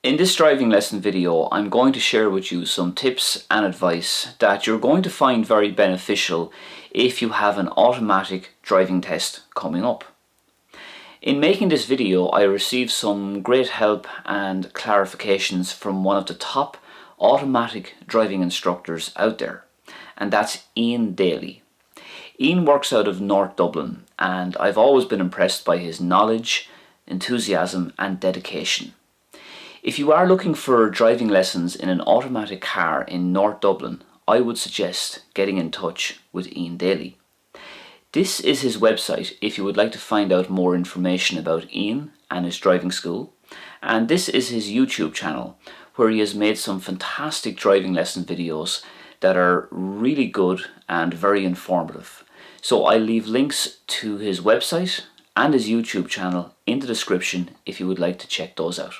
In this driving lesson video, I'm going to share with you some tips and advice that you're going to find very beneficial if you have an automatic driving test coming up. In making this video, I received some great help and clarifications from one of the top automatic driving instructors out there, and that's Ian Daly. Ian works out of North Dublin, and I've always been impressed by his knowledge, enthusiasm and dedication. If you are looking for driving lessons in an automatic car in North Dublin, I would suggest getting in touch with Ian Daly. This is his website if you would like to find out more information about Ian and his driving school, and this is his YouTube channel where he has made some fantastic driving lesson videos that are really good and very informative. So I'll leave links to his website and his YouTube channel in the description if you would like to check those out.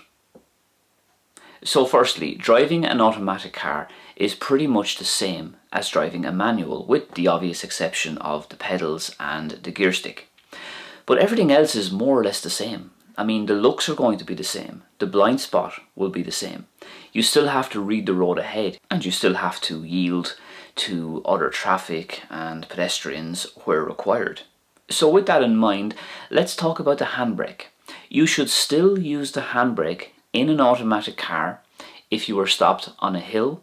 So firstly, driving an automatic car is pretty much the same as driving a manual, with the obvious exception of the pedals and the gear stick. But everything else is more or less the same. I mean, the looks are going to be the same, the blind spot will be the same. You still have to read the road ahead, and you still have to yield to other traffic and pedestrians where required. So with that in mind, let's talk about the handbrake. You should still use the handbrake in an automatic car if you were stopped on a hill,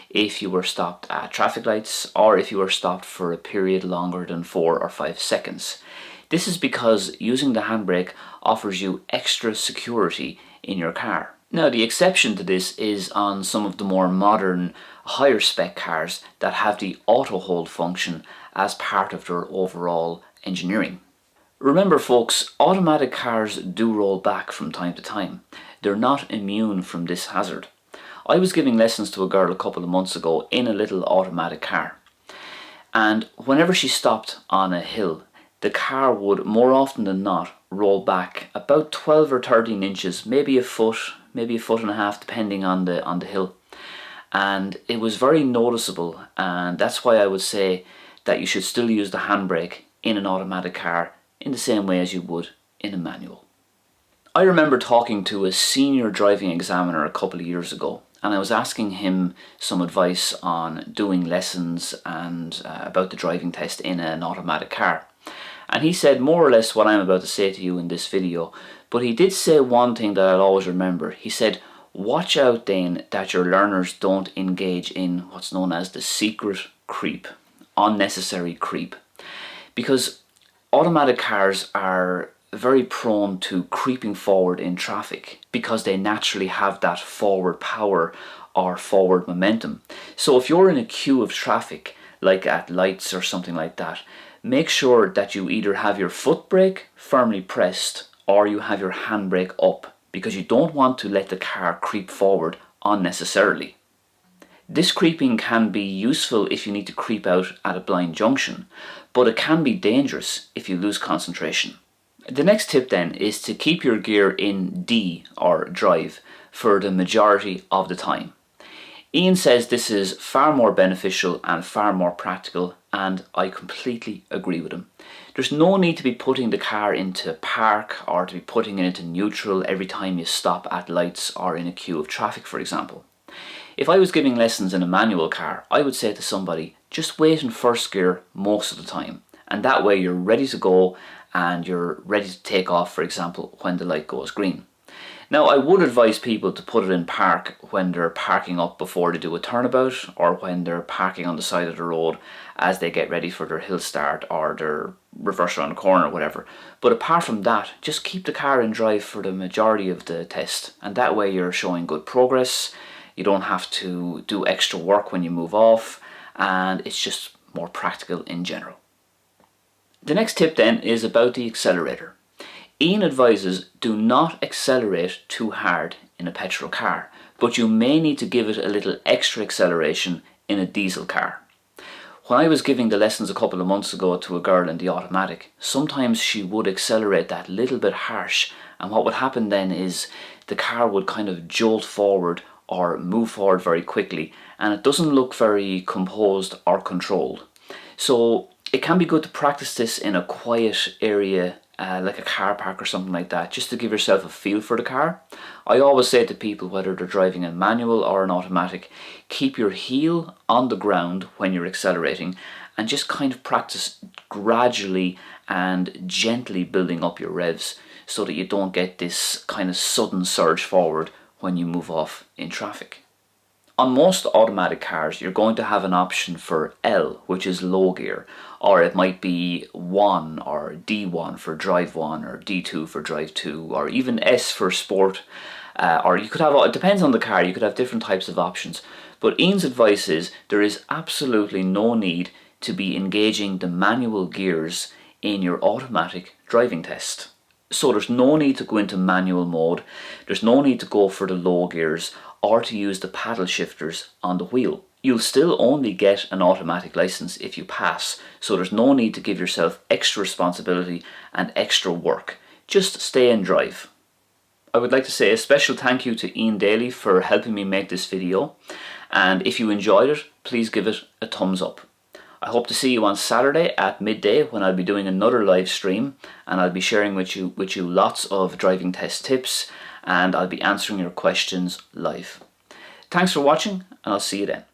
if you were stopped at traffic lights, or if you were stopped for a period longer than 4 or 5 seconds. This is because using the handbrake offers you extra security in your car. Now, the exception to this is on some of the more modern, higher spec cars that have the auto hold function as part of their overall engineering. Remember folks, automatic cars do roll back from time to time. They're not immune from this hazard. I was giving lessons to a girl a couple of months ago in a little automatic car, and whenever she stopped on a hill, the car would more often than not roll back about 12 or 13 inches, maybe a foot and a half, depending on the hill. And it was very noticeable, and that's why I would say that you should still use the handbrake in an automatic car in the same way as you would in a manual. I remember talking to a senior driving examiner a couple of years ago, and I was asking him some advice on doing lessons and about the driving test in an automatic car. And he said more or less what I'm about to say to you in this video, but he did say one thing that I'll always remember. He said, watch out Dane that your learners don't engage in what's known as the secret creep, unnecessary creep, because automatic cars are very prone to creeping forward in traffic because they naturally have that forward power or forward momentum. So if you're in a queue of traffic, like at lights or something like that, make sure that you either have your foot brake firmly pressed or you have your handbrake up, because you don't want to let the car creep forward unnecessarily. This creeping can be useful if you need to creep out at a blind junction, but it can be dangerous if you lose concentration. The next tip then is to keep your gear in D or drive for the majority of the time. Ian says this is far more beneficial and far more practical, and I completely agree with him. There's no need to be putting the car into park or to be putting it into neutral every time you stop at lights or in a queue of traffic, for example. If I was giving lessons in a manual car, I would say to somebody, just wait in first gear most of the time, and that way you're ready to go and you're ready to take off, for example, when the light goes green. Now, I would advise people to put it in park when they're parking up before they do a turnabout, or when they're parking on the side of the road as they get ready for their hill start or their reverse around the corner or whatever. But apart from that, just keep the car in drive for the majority of the test, and that way you're showing good progress. You don't have to do extra work when you move off, and it's just more practical in general. The next tip then is about the accelerator. Ian advises do not accelerate too hard in a petrol car, but you may need to give it a little extra acceleration in a diesel car. When I was giving the lessons a couple of months ago to a girl in the automatic, sometimes she would accelerate that little bit harsh, and what would happen then is the car would kind of jolt forward or move forward very quickly, and it doesn't look very composed or controlled. So it can be good to practice this in a quiet area like a car park or something like that, just to give yourself a feel for the car. I always say to people, whether they're driving a manual or an automatic, keep your heel on the ground when you're accelerating and just kind of practice gradually and gently building up your revs so that you don't get this kind of sudden surge forward when you move off in traffic. On most automatic cars, you're going to have an option for L, which is low gear, or it might be 1 or D1 for drive 1 or D2 for drive 2, or even S for sport, or you could have, it depends on the car, you could have different types of options. But Ian's advice is there is absolutely no need to be engaging the manual gears in your automatic driving test. So there's no need to go into manual mode, there's no need to go for the low gears or to use the paddle shifters on the wheel. You'll still only get an automatic license if you pass, so there's no need to give yourself extra responsibility and extra work. Just stay and drive. I would like to say a special thank you to Ian Daly for helping me make this video, and if you enjoyed it, please give it a thumbs up. I hope to see you on Saturday at midday when I'll be doing another live stream, and I'll be sharing with you lots of driving test tips, and I'll be answering your questions live. Thanks for watching, and I'll see you then.